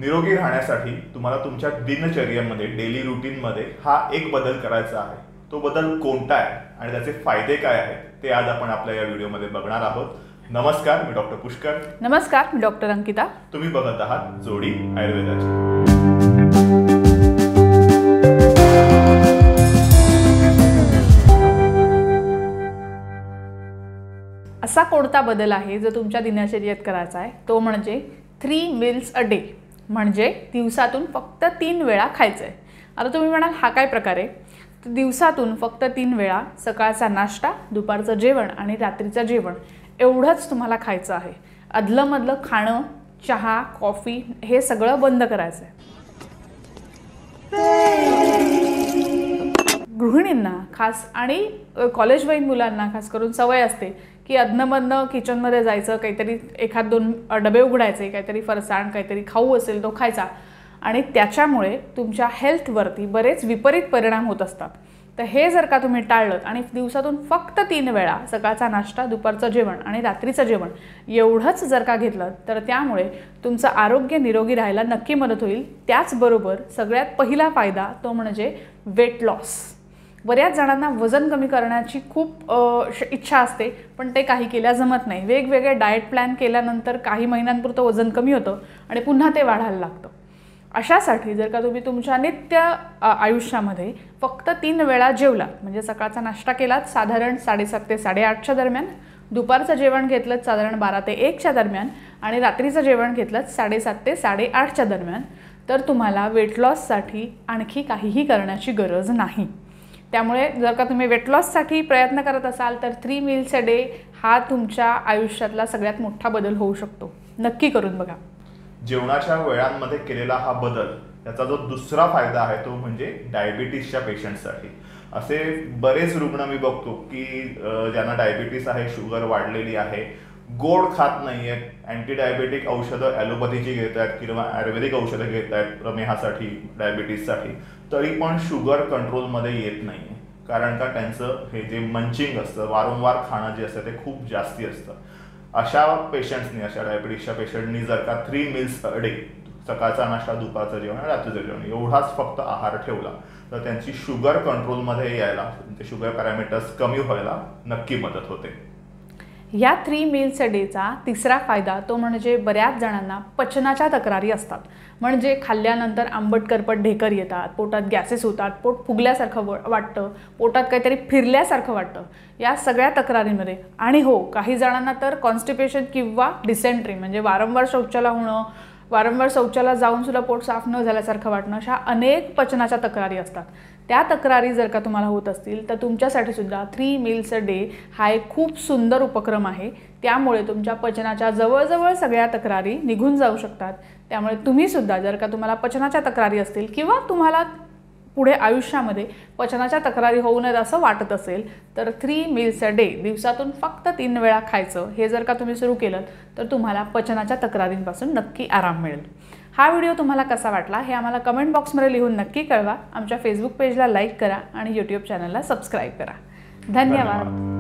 निरोगी राहण्यासाठी तुम्हाला तुमच्या दिनचर्येमध्ये डेली रुटीनमध्ये हा एक बदल करायचा आहे। तो बदल कोणता आहे आणि त्याचे फायदे काय आहेत ते आज आपण आपल्या या व्हिडिओमध्ये बघणार आहोत। नमस्कार, मी डॉक्टर पुष्कर। नमस्कार, मी डॉक्टर अंकिता। तुम्ही बघत आहात जोडी आयुर्वेदाची। असा कोणता बदल आहे जो तुमच्या दिनचर्येत करायचा आहे? तो म्हणजे 3 meals a day, म्हणजे दिवसातून फक्त 3 वेळा खायचं आहे। आता तुम्ही म्हणाल हा काय प्रकार आहे? तर दिवसातून फक्त 3 वेळा सकाळचा नाश्ता, दुपारचं जेवण आणि रात्रीचं जेवण एवढंच तुम्हाला खायचं आहे। अदलमधलं खाणं, चहा, कॉफी हे सगळं बंद करायचं आहे। गृहिणींना खास आणि कॉलेजवयीन मुलांना खास करून सवय असते की अधनमधनं किचनमध्ये जायचं, काहीतरी एखाद दोन डबे उघडायचे, काहीतरी फरसाण, काहीतरी खाऊ असेल तो खायचा आणि त्याच्यामुळे तुमच्या हेल्थवरती बरेच विपरीत परिणाम होत असतात। तर हे जर का तुम्ही टाळलं आणि दिवसातून फक्त 3 वेळा सकाळचा नाश्ता, दुपारचं जेवण आणि रात्रीचं जेवण एवढंच जर का घेतलं तर त्यामुळे तुमचं आरोग्य निरोगी राहायला नक्की मदत होईल। त्याचबरोबर सगळ्यात पहिला फायदा तो म्हणजे वेट लॉस। बऱ्याच जणांना वजन कमी करण्याची खूप इच्छा असते, पण ते काही केल्या जमत नाही। वेगवेगळे डाएट प्लॅन केल्यानंतर काही महिन्यांपुरतं वजन कमी होतं आणि पुन्हा ते वाढायला लागतं। अशासाठी जर का तुम्ही तुमच्या नित्य आयुष्यामध्ये फक्त 3 वेळा जेवलात, म्हणजे सकाळचा नाश्ता केलात साधारण 7:30 ते 8:30च्या दरम्यान, दुपारचं जेवण घेतलं साधारण 12 ते 1च्या दरम्यान आणि रात्रीचं जेवण घेतलं 7:30 ते 8:30च्या दरम्यान, तर तुम्हाला वेट लॉससाठी आणखी काहीही करण्याची गरज नाही। त्यामुळे जर का तुम्ही वेट लॉससाठी प्रयत्न करत असाल तर 3 meals a day हा तुमच्या आयुष्यातला सगळ्यात मोठा बदल होऊ शकतो। नक्की करून बघा। जेवणाच्या वेळांमध्ये केलेला हा बदल, याचा जो दुसरा फायदा आहे तो म्हणजे डायबिटीसच्या पेशंटसाठी। असे बरेच रुग्ण मी बघतो की ज्यांना डायबिटीस आहे, शुगर वाढलेली आहे, गोड खात नाहीयेत, अँटी डायबेटिक औषधं ॲलोपॅथीची घेत आहेत किंवा आयुर्वेदिक औषधं घेत आहेत प्रमेहासाठी, डायबिटीससाठी, तरी पण शुगर कंट्रोलमध्ये येत नाही आहे। कारण का त्यांचं हे जे मंचिंग असतं, वारंवार खाणं जे असतं ते खूप जास्ती असतं। अशा पेशंट्सनी, अशा डायबिटीसच्या पेशंटनी जर का 3 meals a day, सकाळचा नाश्ता, दुपारचं जेवण आणि रात्रीचं जेवण एवढाच फक्त आहार ठेवला तर त्यांची शुगर कंट्रोलमध्ये यायला, त्यांचे शुगर पॅरामीटर्स कमी व्हायला नक्की मदत होते। या 3 meals a dayचा तिसरा फायदा तो म्हणजे बऱ्याच जणांना पचनाच्या तक्रारी असतात। म्हणजे खाल्ल्यानंतर आंबट करपट ढेकर येतात, पोटात गॅसेस होतात, पोट फुगल्यासारखं वाटतं, पोटात काहीतरी फिरल्यासारखं वाटतं, या सगळ्या तक्रारींमध्ये। आणि हो, काही जणांना तर कॉन्स्टिपेशन किंवा डिसेंट्री म्हणजे वारंवार शौचाला होणं, वारंवार शौचाला जाऊन सुद्धा पोट साफ न झाल्यासारखं वाटणं, अशा अनेक पचनाच्या तक्रारी असतात। त्या तक्रारी जर का तुम्हाला होत असतील तर तुमच्यासाठी सुद्धा 3 meals a day हा एक खूप सुंदर उपक्रम आहे। त्यामुळे तुमच्या पचनाच्या जवळजवळ सगळ्या तक्रारी निघून जाऊ शकतात। त्यामुळे तुम्ही सुद्धा जर का तुम्हाला पचनाच्या तक्रारी असतील किंवा तुम्हाला पुढे आयुष्यामध्ये पचनाच्या तक्रारी होऊ नयेत असं वाटत असेल तर 3 meals a day, दिवसातून फक्त 3 वेळा खायचं, हे जर का तुम्ही सुरू केलं तर तुम्हाला पचनाच्या तक्रारींपासून नक्की आराम मिळेल। हा व्हिडिओ तुम्हाला कसा वाटला हे आम्हाला कमेंट बॉक्समध्ये लिहून नक्की कळवा। आमच्या फेसबुक पेजला लाईक करा आणि यूट्यूब चॅनलला सबस्क्राईब करा। धन्यवाद।